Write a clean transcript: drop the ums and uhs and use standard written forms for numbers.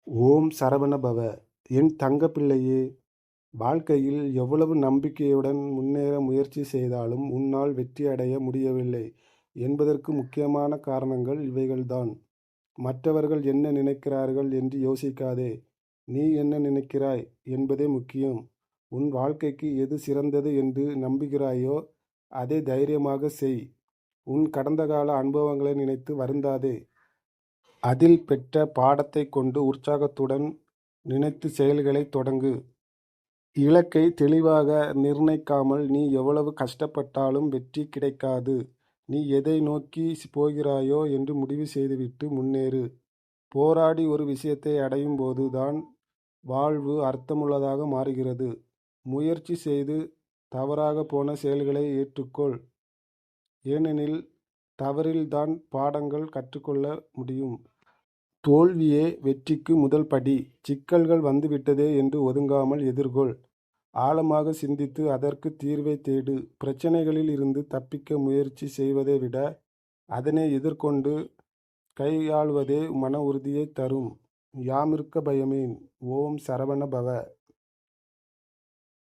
ஓம் சரவண பவ! என் தங்கப் பிள்ளையே! வாழ்க்கையில் எவ்வளவு நம்பிக்கையுடன் முன்னேற முயற்சி செய்தாலும் உன்னால் வெற்றி அடைய முடியவில்லை என்பதற்கு முக்கியமான காரணங்கள் இவைகள்தான். மற்றவர்கள் என்ன நினைக்கிறார்கள் என்று யோசிக்காதே. நீ என்ன நினைக்கிறாய் என்பதே முக்கியம். உன் வாழ்க்கைக்கு எது சிறந்தது என்று நம்புகிறாயோ அதை தைரியமாக செய். உன் கடந்த கால அனுபவங்களை நினைத்து வருந்தாதே. அதில் பெற்ற பாடத்தைக் கொண்டு உற்சாகத்துடன் நினைத்து செயல்களைத் தொடங்கு. இலக்கை தெளிவாக நிர்ணயிக்காமல் நீ எவ்வளவு கஷ்டப்பட்டாலும் வெற்றி கிடைக்காது. நீ எதை நோக்கி போகிறாயோ என்று முடிவு செய்துவிட்டு முன்னேறு. போராடி ஒரு விஷயத்தை அடையும் போது தான் வாழ்வு அர்த்தமுள்ளதாக மாறுகிறது. முயற்சி செய்து தவறாக போன செயல்களை ஏற்றுக்கொள். ஏனெனில் தவறில்தான் பாடங்கள் கற்றுக்கொள்ள முடியும். தோல்வியே வெற்றிக்கு முதல் படி. சிக்கல்கள் வந்துவிட்டதே என்று ஒதுங்காமல் எதிர்கொள். ஆழமாக சிந்தித்து அதற்கு தீர்வை தேடு. பிரச்சனைகளில் இருந்து தப்பிக்க முயற்சி செய்வதை விட அதனை எதிர்கொண்டு கையாள்வதே மன உறுதியை தரும். யாமிருக்க பயமேன். ஓம் சரவண பவ!